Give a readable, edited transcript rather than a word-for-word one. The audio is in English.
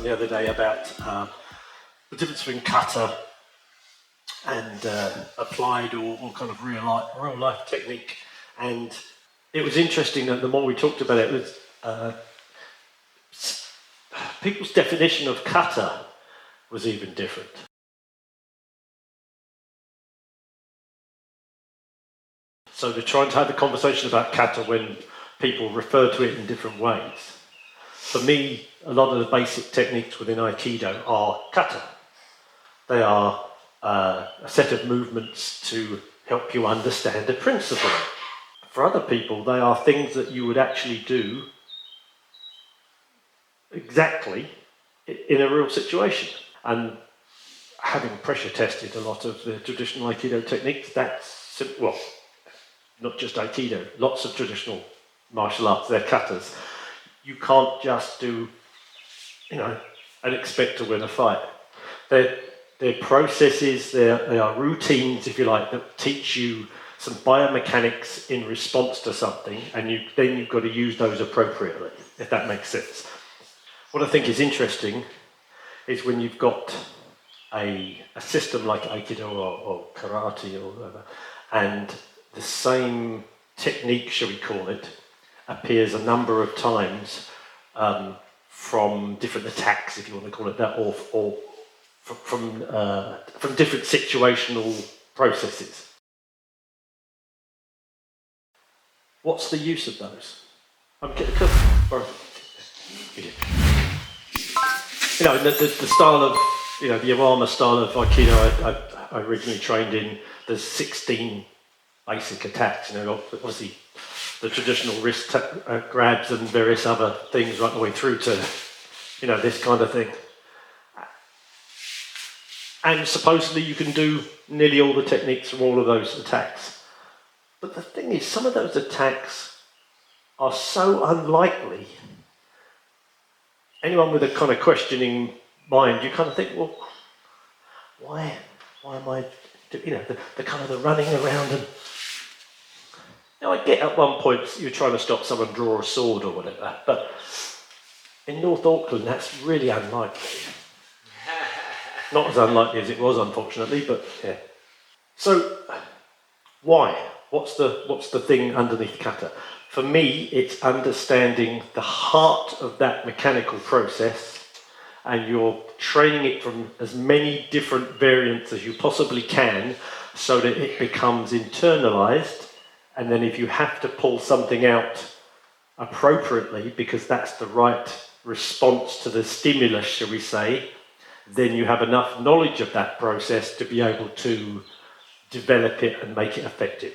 someone the other day about the difference between kata and applied or kind of real life technique, and it was interesting that the more we talked about it, was people's definition of kata was even different. So they're trying to have a conversation about kata when people refer to it in different ways. For me, a lot of the basic techniques within Aikido are kata. They are a set of movements to help you understand a principle. For other people, they are things that you would actually do exactly in a real situation. And having pressure tested a lot of the traditional Aikido techniques, that's, well, not just Aikido, lots of traditional martial arts, they're katas. You can't just do, and expect to win a fight. They're processes, they are routines, if you like, that teach you some biomechanics in response to something, and then you've got to use those appropriately, if that makes sense. What I think is interesting is when you've got a system like Aikido or karate or whatever, and the same technique, shall we call it, appears a number of times from different attacks, if you want to call it that, or from different situational processes. What's the use of those? The style of, the Yamama style of Aikido I originally trained in, there's 16 basic attacks, obviously the traditional wrist grabs and various other things right the way through to, this kind of thing. And supposedly you can do nearly all the techniques from all of those attacks. But the thing is, some of those attacks are so unlikely. Anyone with a kind of questioning mind, you kind of think, well, why am I, the kind of the running around and... Now I get at one point you're trying to stop someone draw a sword or whatever, but in North Auckland that's really unlikely. Not as unlikely as it was, unfortunately, but yeah. So, why? What's the thing underneath kata? For me, it's understanding the heart of that mechanical process, and you're training it from as many different variants as you possibly can, so that it becomes internalized. And then if you have to pull something out appropriately, because that's the right response to the stimulus, shall we say, then you have enough knowledge of that process to be able to develop it and make it effective.